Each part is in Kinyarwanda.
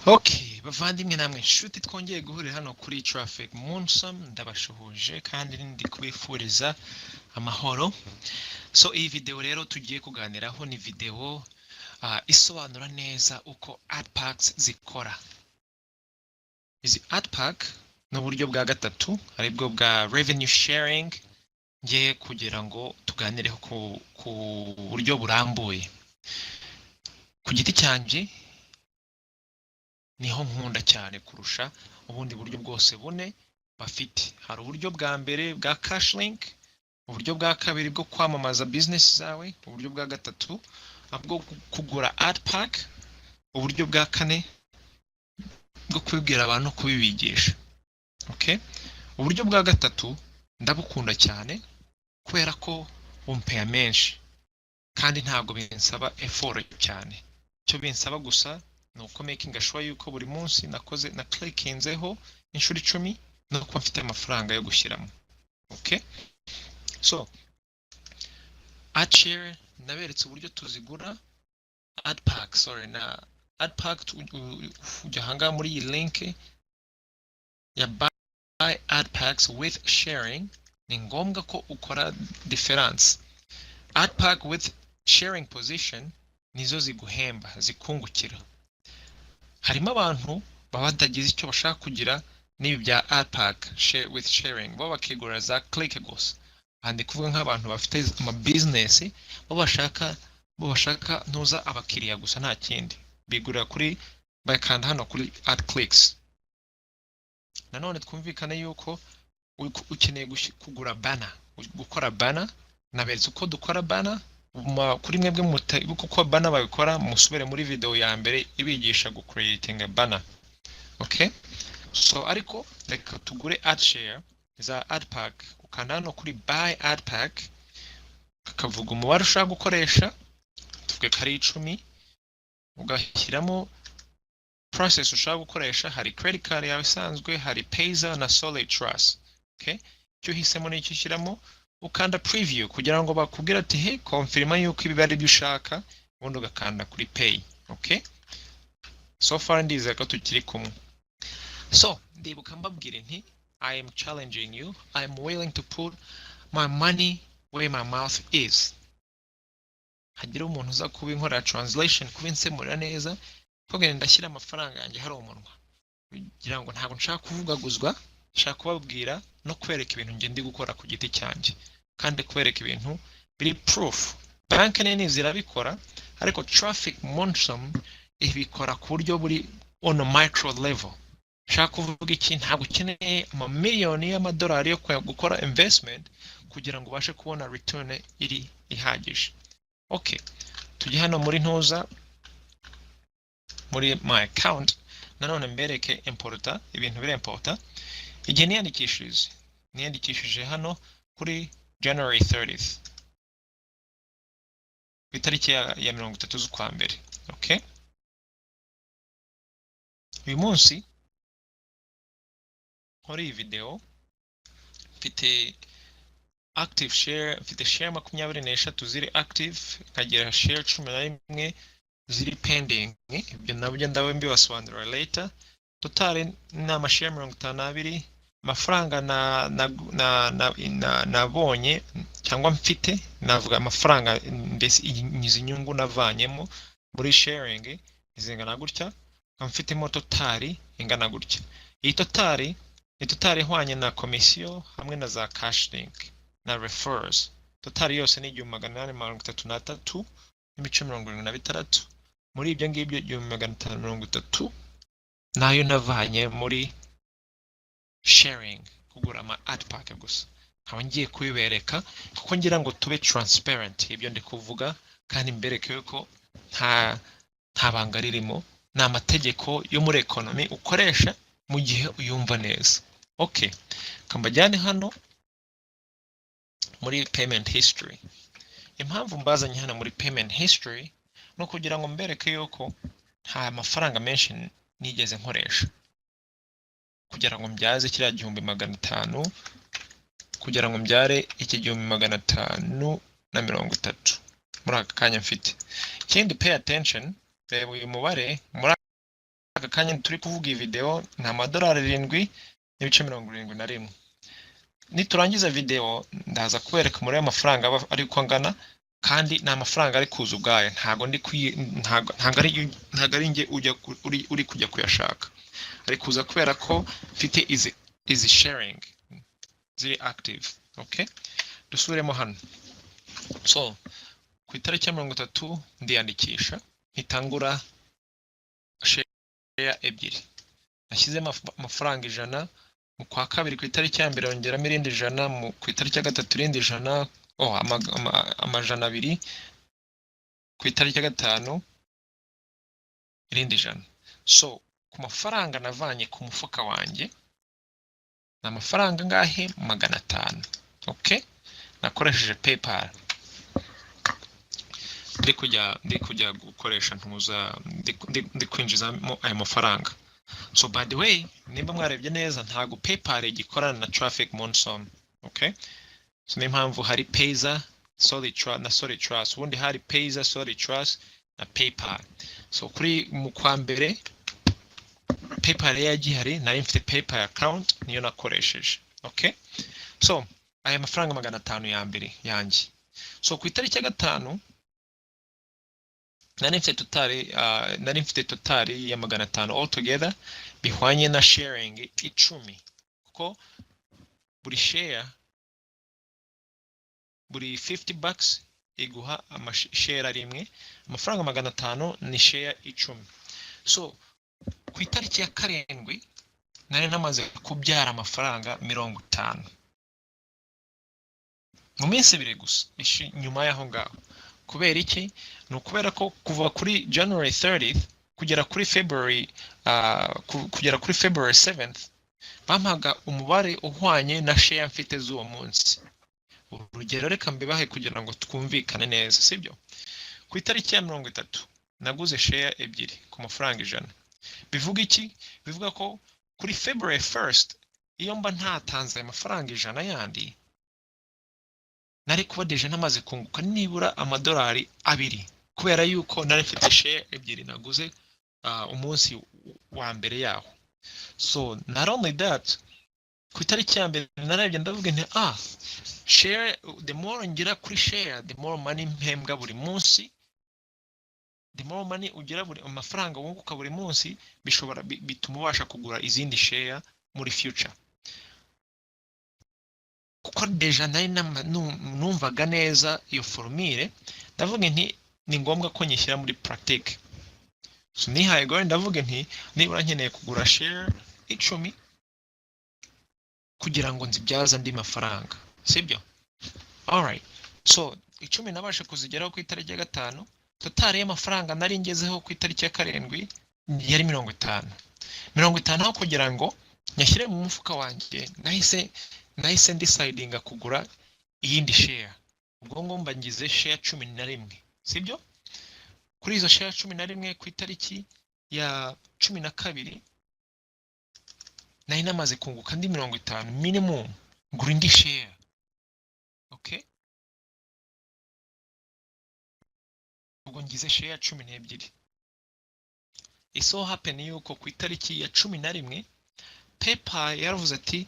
Okay, bavandimwe namwe nshuti twongeye guhurira hano kuri Traffic Monsam, ndabashuhuje kandi ndi kubifuriza amahoro. So iyi video rero tugiye kuganiraho ni video isobanura neza uko ad packs zikora. Izi ad pack ni uburyo bwa gatatu aribwo bwa revenue sharing, ngiye kugira ngo tuganireho ku buryo burambuye. Ku giti cyanjye niho nkunda cyane kurusha ubundi buryo bwose bune bafite. Hari uburyo bwa mbere bwa cash link, uburyo bwa kabiri bwo kwamamaza business zawe, uburyo bwa gatatu bwo kugura ad pack, uburyo bwa kane bwo kubibwira abantu kubibigisha. Okay, uburyo bwa gatatu ndabukunda cyane kubera ko bumpaya menshi kandi ntabwo binsaba effort cyane. Cyo binsaba gusa nuko making sure yuko buri munsi nakoze na clickinzeho inshuro 10 nuko mfite amafaranga yo gushyiramo. Okay, so ad share naberetse uburyo tuzigura ad pack, na ad pack ujya hanga muri iyi link ya buy ad packs with sharing. Ni ngombwa ko ukora difference. Ad pack with sharing position nizo ziguhemba, zikungukira. Harimo abantu baba batagize icyo bashaka kugira n'ibi bya ad pack share with sharing, bo bakigura za click gusa. Kandi kuvuga nk'abantu bafite ama business bo bashaka ntuza abakiriya gusa nta kindi, bigurira kuri bakanda hano kuri ad clicks. Nanone twumvikane yuko ukeneye kugura banner, gukora banner. Naberetse uko dukora banner kuri mwebwe mutibuka uko banner babikora, musubire muri video ya mbere ibigisha creating a banner. Okay, so ariko reka tugure ad share za ad pack. Ukanda hano kuri buy ad pack, akavuga umubare ushaka gukoresha, tuvuge kari 10, ugashyiramo process ushaka gukoresha. Hari credit card yawe isanzwe, hari Payza na Solid Trust. Okay, cyo hisemo n'icyo ushyiramo, ukanda preview kugira ngo bakubwira ati he confirma yuko ibi bari byo ushaka, ubundi ugakanda kuri pay. Okay, so far ndizera ko tukiri kumwe. So ndibuka mbabwira nti I am challenging you, I am willing to put my money where my mouth is. Hagira umuntu uza kuba inkora translation kubinsemurira neza, kugira ndashyira amafaranga yanjye hari umunwa, kugira ngo ntabwo nshaka kuvugaguzwa, nshaka kubabwira no kwereka ibintu nge ndi gukora ku giti cyanjye, kandi kwereka ibintu biri proof. Bank nini zirabikora, ariko Traffic Monsam ibikora ku buryo buri on a micro level. Nshaka kuvuga iki, ntabwo ukeneye amamiliyoni y'amadolari yo gukora investment kugira ngo ubashe kubona return iri ihagije. Okay, tujye hano muri ntuza muri my account. Nanone mbereke importa ibintu biri importa. Igihe niyandikishije hano kuri January 30th, itariki ya 30 z'ukwa mbere. Okay, uyu munsi muri iyi video mfite active share, mfite share 23 ziri active, nkagira share 11 ziri pending. Ibyo nabyo ndawe mbibasobanurira later. Total ni amashare 52 amafaranga nabonye cyangwa mfite, navuga amafaranga mbese izi nyungu navanyemo muri sharing izingana gutya, mfitemo total ingana gutya. Iyi total ihwanye na komisiyo hamwe na za cash link na refers. Total yose ni 833.76. Muri ibyo ngibyo 1530 nayo navanye muri sharing, kugura ama ad pack gusa. Nkaba ngiye kubibereka kuko ngira ngo tube transparent ibyo ndi kuvuga, kandi mbereke yuko nta banga ririmo, ni amategeko yo muri economy ukoresha mu gihe uyumva neza. Okay, kambajyane hano muri payment history. Impamvu mbazanye hano muri payment history no kugira ngo mbereke yuko nta mafaranga menshi nigeze nkoresha kugira ngo mbyaze kiriya 1500, kugira ngo mbyare iki 1530 muri aka kanya mfite. Ikindi pay attention, reba uyu mubare muri aka kanya turi kuvuga iyi video ni amadolari 7.71. Niturangiza video ndaza kubereka muri amafaranga ari ko angana, kandi ni amafaranga ari kuza ubwayo, ntago ari nge uri kujya kuyashaka, ari kuza kubera ko mfite izi sharing ziri active. Okay, dusubiremo hano. So ku itariki ya 30 ndiyandikisha, ntitangura share ebyiri, nashyizemo amafaranga 100 mu kwa kabiri, ku itariki ya mbere ongeramo irindi 100, ku itariki ya gatatu irindi 100, amajana 2, ku itariki ya gatanu irindi 100. So ku mafaranga navanye ku mufuka wanjye na amafaranga ngahe 500. Okay, nakoresheje PayPal. ndi kujya gukoresha ntuza, ndi kwinjizamo ayo mafaranga. So by the way, nimba mwarebye neza ntago PayPal igikorana na Traffic Monsoon. Okay, so ni mpamvu hari Payza, Solid Trust na Solid Trust, ubundi hari Payza, Solid Trust na PayPal. So kuri mu kwa mbere PayPal yagihari, nari mfite PayPal account niyo nakoresheje. Okay, so aya mafaranga 500 ya mbere yanjye. So ku itariki ya gatanu nari mfite totali ya 500 all together, bihwanye na sharing 10, kuko buri share, buri $50 iguha share rimwe, amafaranga 500 ni share 10. So ku itariki ya karindwi nari namaze kubyara amafaranga 50 mu minsi 2 gusa nyuma yaho ngaho. Kubera iki? Ni ukubera ko kuva kuri January 30th kugera kuri February 7th bampaga umubare uhwanye na share mfite z'uwo munsi. Urugero reka mbibahe kugira ngo twumvikane neza, sibyo? Ku itariki ya 30 naguze share ebyiri ku mafaranga 100. Bivuga iki? Bivuga ko kuri February 1st iyo mba ntatanze amafaranga 100 yandi, nari kuba deje namaze kunguka nibura amadolari 2, kubera yuko nari mfite share ebyiri naguze umunsi wa mbere yaho. So not only that, ku itariki ya mbere narebye ndavuga nti share, the more ngira kuri share, the more money mpembwa buri munsi, the more money ugira buri amafaranga wunguka buri munsi, bishobora bituma ubasha kugura izindi share muri future. Kuko deja nari numvaga neza iyo formule, ndavuga nti ni ngombwa ko nyishyira muri pratique. So nihaye go ndavuga nti nibura nkeneye kugura share 10 kugira ngo nzibyaza andi mafaranga, sibyo? Alright, so 10 nabasha kuzigeraho ku itariki ya gatanu, totale y'amafaranga nari ngezeho ku itariki ya karindwi yari 50. 50 aho kugira ngo nyashyire mu mufuka wanjye, nahise decidinga kugura iyindi share. Ubwo ngomba ngize share 11, sibyo? Kuri izo share 11 ku itariki ya 12 nari namaze kunguka andi 50 minimum ngura indi share. Okay, ubwo ngize share 12. It so happen yuko ku itariki ya 11 PayPal yaravuze ati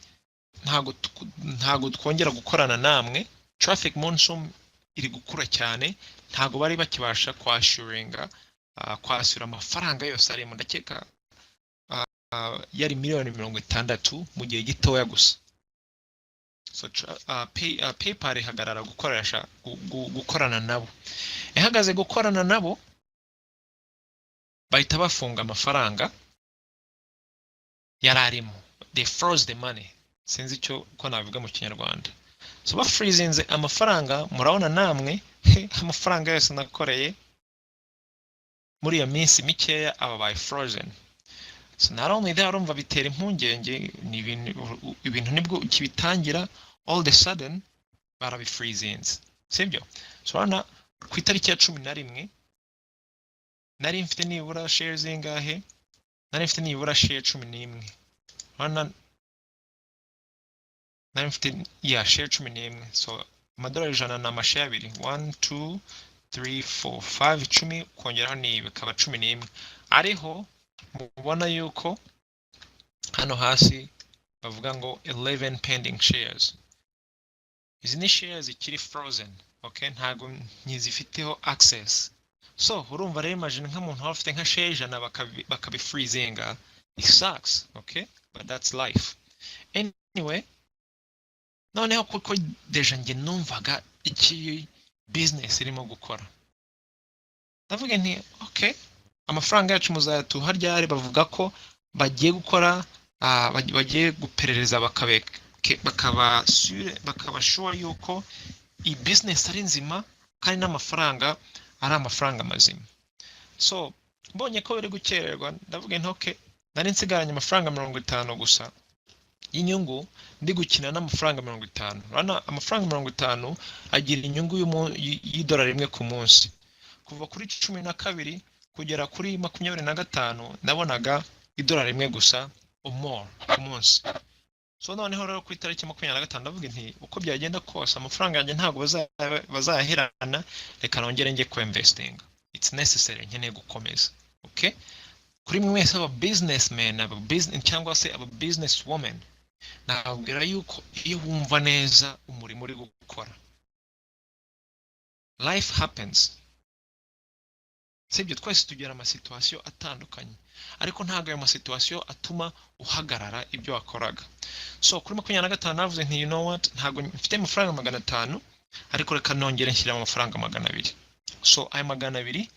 ntago twongera gukorana namwe, Traffic Monsoon iri gukura cyane, ntago bari bakibasha kwashuringa kwasura amafaranga yose arimo, ndakeka yari $60 mu gihe gitoya gusa. So PayPal ihagarara gukorana nabo. Ihagaze gukorana nabo, bahita bafunga amafaranga yararimo. They froze the money. Sinzi icyo ko nabivuga mu Kinyarwanda. So bafreezinze amafaranga, murabona namwe amafaranga yose nakoreye muri iyo minsi mikeya aba by frozen. So not only that, urumva bitera impungenge, ni ibintu nibwo kibitangira, all the sudden barabifreezinze, sibyo? So hano ku itariki ya 11 nari mfite nibura shares ingahe? Nari mfite nibura share 11. Hano nari mfite share 11. So amadolari 100 na amashare 2, 1 2 3 4 5 10 kongeraho ni bikaba 11. Ariho mubona yuko hano hasi bavuga ngo 11 pending shares. Izi ni shares ikiri frozen, okay, ntago nkizifiteho access. So urumva rero imagine nk'umuntu waba afite nka share ijana bakabi freezinga, it sucks, okay, but that's life. Anyway, noneho kuko deja nge numvaga iki business irimo gukora, ndavuga nti okay, amafaranga yacu muzayatuha ryari? Bavuga ko bagiye gukora bagiye guperereza bakaba sure yuko i business ari nzima kandi n'amafaranga ari amafaranga mazima. So mbonye ko biri gukererwa, ndavuga nti okay, nari nsigaranye amafaranga 50 gusa y'inyungu, ndi gukina n'amafaranga 50. Urana amafaranga 50 agira inyungu y'idolari rimwe ku munsi. Kuva kuri 12 kugera kuri 25 nabonaga idolari rimwe gusa or more ku munsi. So noneho rero ku itariki 25 ndavuga nti uko byagenda kose amafaranga yanjye ntabwo bazaherana, reka nongere njye ku investing. It's necessary, nkeneye gukomeza. Okay, kuri mwese aba businessmen, aba business cyangwa se aba business women, nabwira yuko iyo wumva neza umurimo uri gukora, life happens. Sibyo, twese tugera ama situation atandukanye, ariko ntago ayo ma situation atuma uhagarara ibyo wakoraga. So kuri 25 navuze nti you know what, ntago mfite amafaranga 500, ariko reka nongere nshyira amafaranga 200. So ayo 200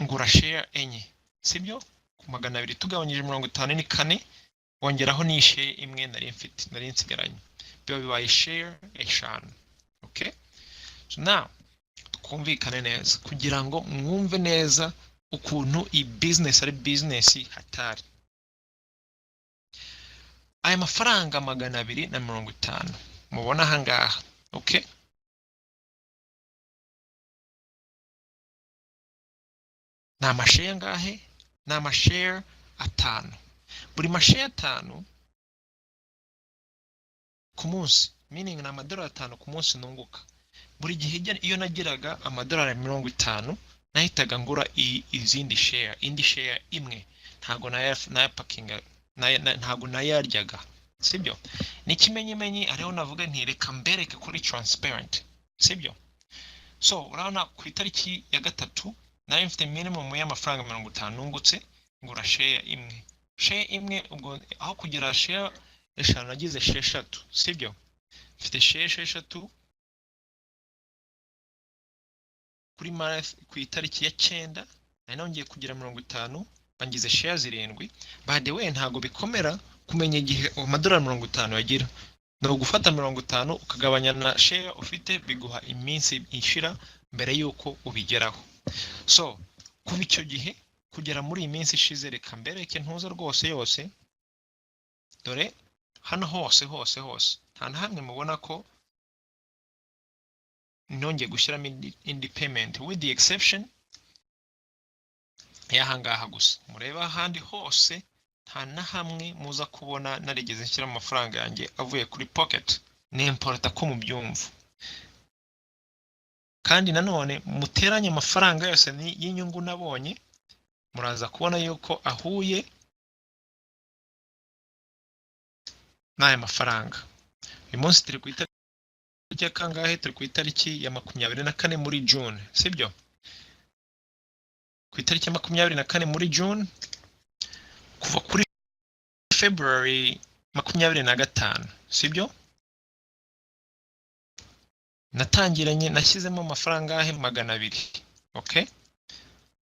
ngura share enye, sibyo, ku 200 tugabanyije 50 ni 4, wongeraho ni share imwe nari nsigaranye, biba bibaye share 5. Okay, so now kumvikane neza kugira ngo mwumve neza ukuntu i business ari business hatari. Aya mafaranga 250 mubona hangaha, okay, na amashare ngahe? Na amashare 5. Buri mashare 5 ku munsi, meaning na amadolari 5 ku munsi nunguka. Buri gihe iyo nagiraga amadolari 50 nahitaga ngura izindi share, indi share imwe, ntago nayapakinga, ntago nayaryaga, sibyo. N'ikimenyimenyi ariho navuga nti reka mbereke kuri transparent, sibyo. So urabona ku itariki ya 3 nari mfite minimum y'amafaranga 50 nungutse, ngura share imwe. Share imwe ubwo aho kugira share 5 nagize share 3, sibyo. Mfite share 3 kuri Mars ku itariki ya 9 nari nongeye kugira 50, bangize shares 7. By the way, ntago bikomera kumenya igihe amadolari 50 yagira, no gufata 50 ukagabanya na share ufite, biguha iminsi ishira mbere yuko ubigeraho. So kuba icyo gihe kugera muri iyi minsi ishize, reka mbereke ntuza rwose yose. Dore hano hose nta na hamwe mubona ko nongeye gushyiramo indi payment, with the exception y'ahangaha gusa. Mureba ahandi hose nta na hamwe muza kubona narigeze nshyira amafaranga yanjye avuye kuri pocket. Ni importa ko mubyumva. Kandi nanone muteranye amafaranga yose y'inyungu nabonye, muraza kubona yuko ahuye n'aya mafaranga. Uyu munsi turi ku itariki ya kangahe? Turi ku itariki ya 24 muri June, sibyo. Ku itariki ya 24 muri June, kuva kuri February 25, sibyo, natangiranye nashyizemo amafaranga ahe 200. Okay,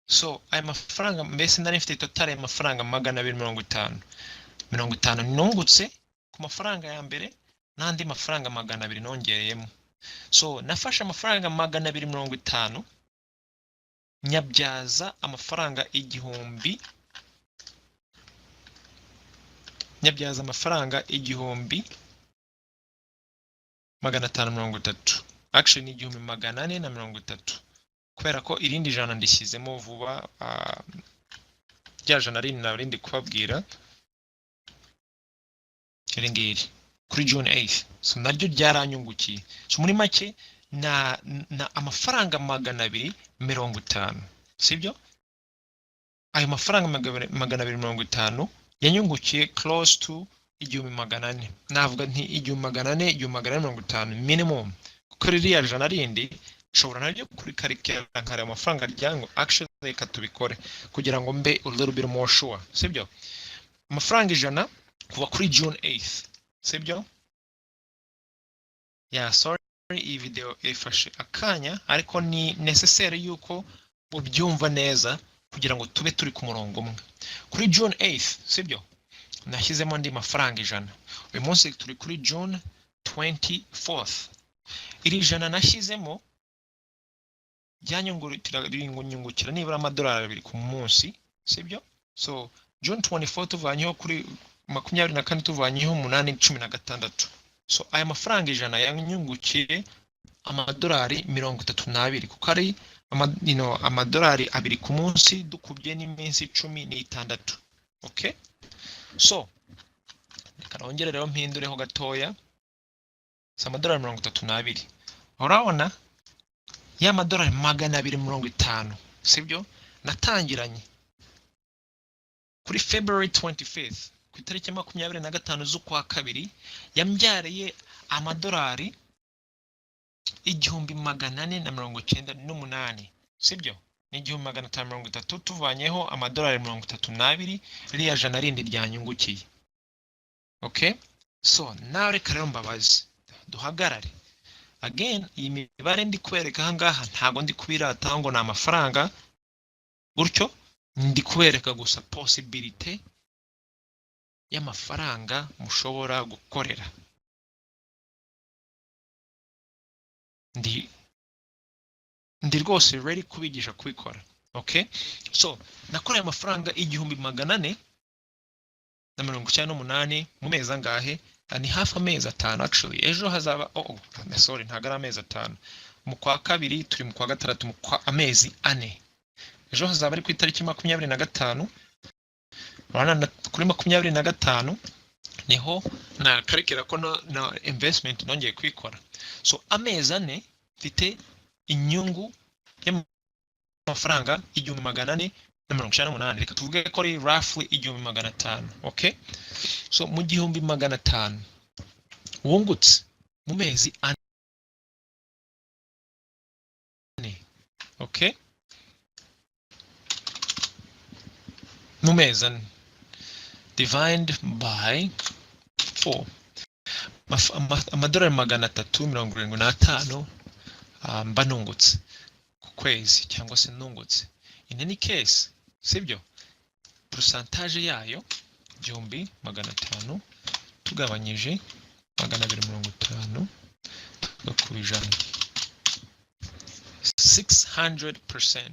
so aya mafaranga mbese nari mfite total ya mafaranga 250 nungutse ku mafaranga ya mbere n'andi mafaranga 200 nongereyemo. So nafashe amafaranga 250 nyabyaza amafaranga 1000, nyabyaza amafaranga 1530, actually ni 1430, kubera ko irindi jana ndishyizemo vuba. Rya jana rindi kubabwira irengeri kuri June 8th, so naryo ryaranyungukiye. So muri make na amafaranga 250, sibyo. ayo mafaranga 250 yanyungukiye close to 1400. Navuga nti 1400, 1450 minimum, kuko ririya jana rindi nshobora naryo kuri karikira nkari amafaranga ryango actually reka tubikore kugira ngo mbe a little bit more sure, sibyo? Amafaranga ijana kuva kuri June 8th, sibyo? Yeah, sorry iyi video ifashe akanya, ariko ni necessary yuko ubyumva neza kugira ngo tube turi ku murongo umwe. Kuri June 8th, sibyo? Nashyizemo ndi mafaranga ijana. Uyu munsi turi kuri June 24th. Iri jana nashyizemo ryanyungukira nibura amadolari 2 ku munsi, sibyo? So June 24 tuvanyeho kuri 24 tuvanyeho 816. So aya mafaranga ijana yanyungukiye amadolari 32 kuko ari amadolari 2 ku munsi dukubye n'iminsi 16. Okay? So reka nongere rero mpindureho gatoya. So amadolari 32. Urabona ya madolari 250, sibyo? Natangiranye kuri February 25th, ku itariki 25 z'ukwa kabiri, yambyareye amadolari 1498, sibyo? Ni 1530 tuvanyeho amadolari 32, ririya jana rindi ryanyungukiye. Okay? So now reka rero mbabazi duhagarare. Again, iyi mibare ndi kwereka ahangaha ntago ndi kubirata ngo ni amafaranga gutyo, ndi kubereka gusa possibility y'amafaranga mushobora gukorera. Ndi rwose ready kubigisha kubikora. Okay? So nakoreye amafaranga 1498 mu mezi angahe? Ni hafi amezi 5 actually. Ejo hazaba sorry, ntago ari amezi 5. Mu kwa kabiri turi mu kwa gatandatu, mu kwa amezi 4. Ejo hazaba ari ku itariki 25. Urabona kuri 25 niho na karikira ko na investment nongeye kwikora. So amezi 4 mfite inyungu y'amafaranga 1498. Reka tuvuge ko ari roughly 1500. Okay? So mu 1500 wungutse mu mezi 4. Okay? Mu mezi 4 divided by 4. Amadolari 375 mba nungutse ku kwezi cyangwa se nungutse. In any case, sibyo? Percentage yayo 1500 tugabanyije 250 tugakubijana 600%.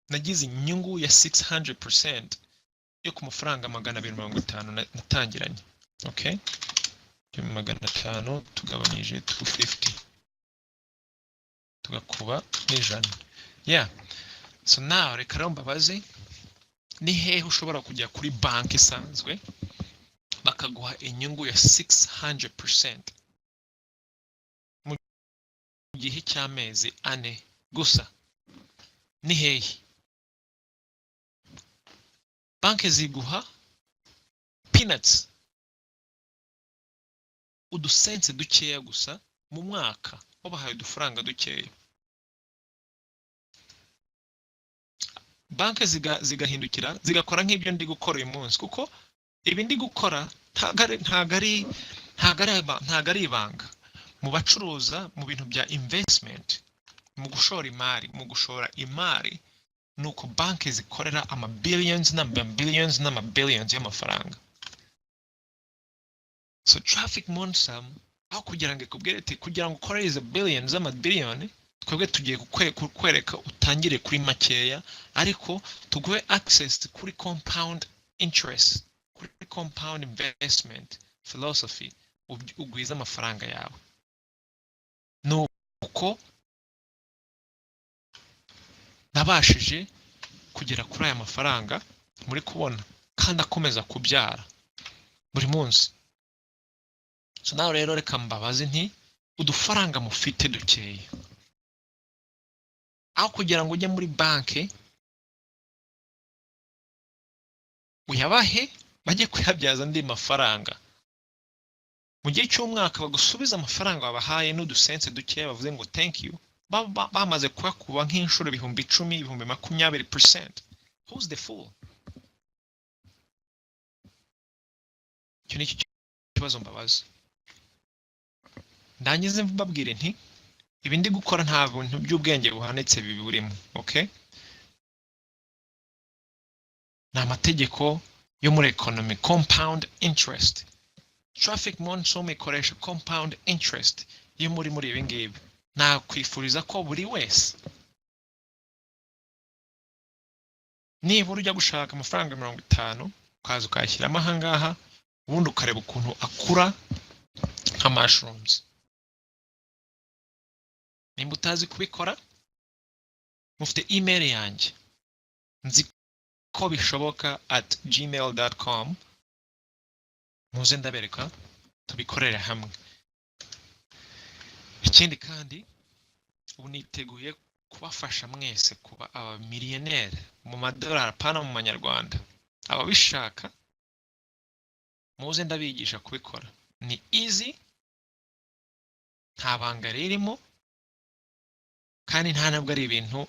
Nagize inyungu ya 600% yo ku mafaranga 250 natangiranye. Okay? 500 tugabanyije 250 tugakuba n'ijana. Yeah. So now reka rero mbabaze, ni hehe ushobora kujya kuri banki isanzwe bakaguha inyungu ya 600% mu gihe cy'amezi 4 gusa? Ni hehe? Banki ziguha peanuts, udusense dukeya gusa mu mwaka, wabahaye udufaranga dukeya. Banki zigahindukira zigakora nk'ibyo ndi gukora uyu munsi, kuko ibi ndi gukora ntago ari ibanga. Mu bacuruza mu bintu bya investment, mu gushora imari, nuko banki zikorera billions n'ama-billions y'amafaranga. So Traffic Monsam aho kugira ngo ikubwire ati kugira ngo ukore izo billions z'ama-billion, twebwe tugiye kukwereka utangire kuri makeya, ariko tuguhe access kuri compound interest, kuri compound investment philosophy, ugwiza amafaranga yawe. Nuko nabashije kugera kuri aya mafaranga muri kubona, kandi akomeza kubyara buri munsi. So nawe rero reka mbabaze nti udufaranga mufite dukeya, aho kugira ngo ujye muri banki uyabahe bajye kuyabyaza andi mafaranga. Mu gihe cy'umwaka bagusubiza amafaranga wabahaye n'udusense dukeya bavuze ngo thank you, bamaze kuyakuba nk'inshuro 10,000, 20%. Who's the fool? Icyo ni ikibazo mbabaza. Ndangize mbabwire nti ibi ndi gukora nta bintu by'ubwenge buhanitse biburimo, okay? Ni amategeko yo muri economy, compound interest. Traffic Monsom ikoresha compound interest yo muri ibi ngibi. Nakwifuriza ko buri wese nibura ujya gushaka amafaranga 50 ukaza ukayashyiramo aha ngaha, ubundi ukareba ukuntu akura nka mushrooms. Nimba utazi kubikora, mufite email yanjye, nzi ko bishoboka @gmail.com, muze ndabereka tubikorere hamwe. Ikindi kandi ubu niteguye kubafasha mwese kuba abamiliyoneri mu madolari apana mu manyarwanda. Ababishaka muze ndabigisha kubikora. Ni easy, nta banga ririmo, kandi nta nabwo ari ibintu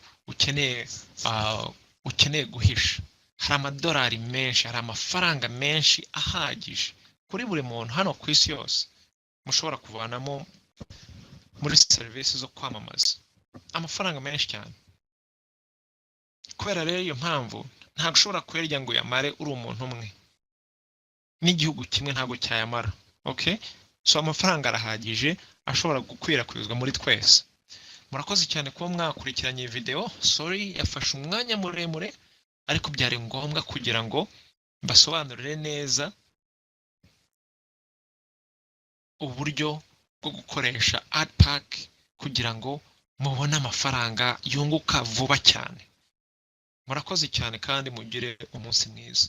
ukeneye guhisha. Hari amadolari menshi, hari amafaranga menshi ahagije kuri buri muntu hano ku isi yose mushobora kuvanamo muri serivisi zo kwamamaza. Amafaranga menshi cyane. Kubera rero iyo mpamvu ntabwo ushobora kuyarya ngo uyamare uri umuntu umwe, n'igihugu kimwe ntabwo cyayamara. Okay? So amafaranga arahagije ashobora gukwirakwizwa muri twese. Murakoze cyane kuba mwakurikiranye iyi video. Sorry yafashe umwanya muremure, ariko byari ngombwa kugira ngo mbasobanurire neza uburyo bwo gukoresha AdPack kugira ngo mubone amafaranga yunguka vuba cyane. Murakoze cyane kandi mugire umunsi mwiza.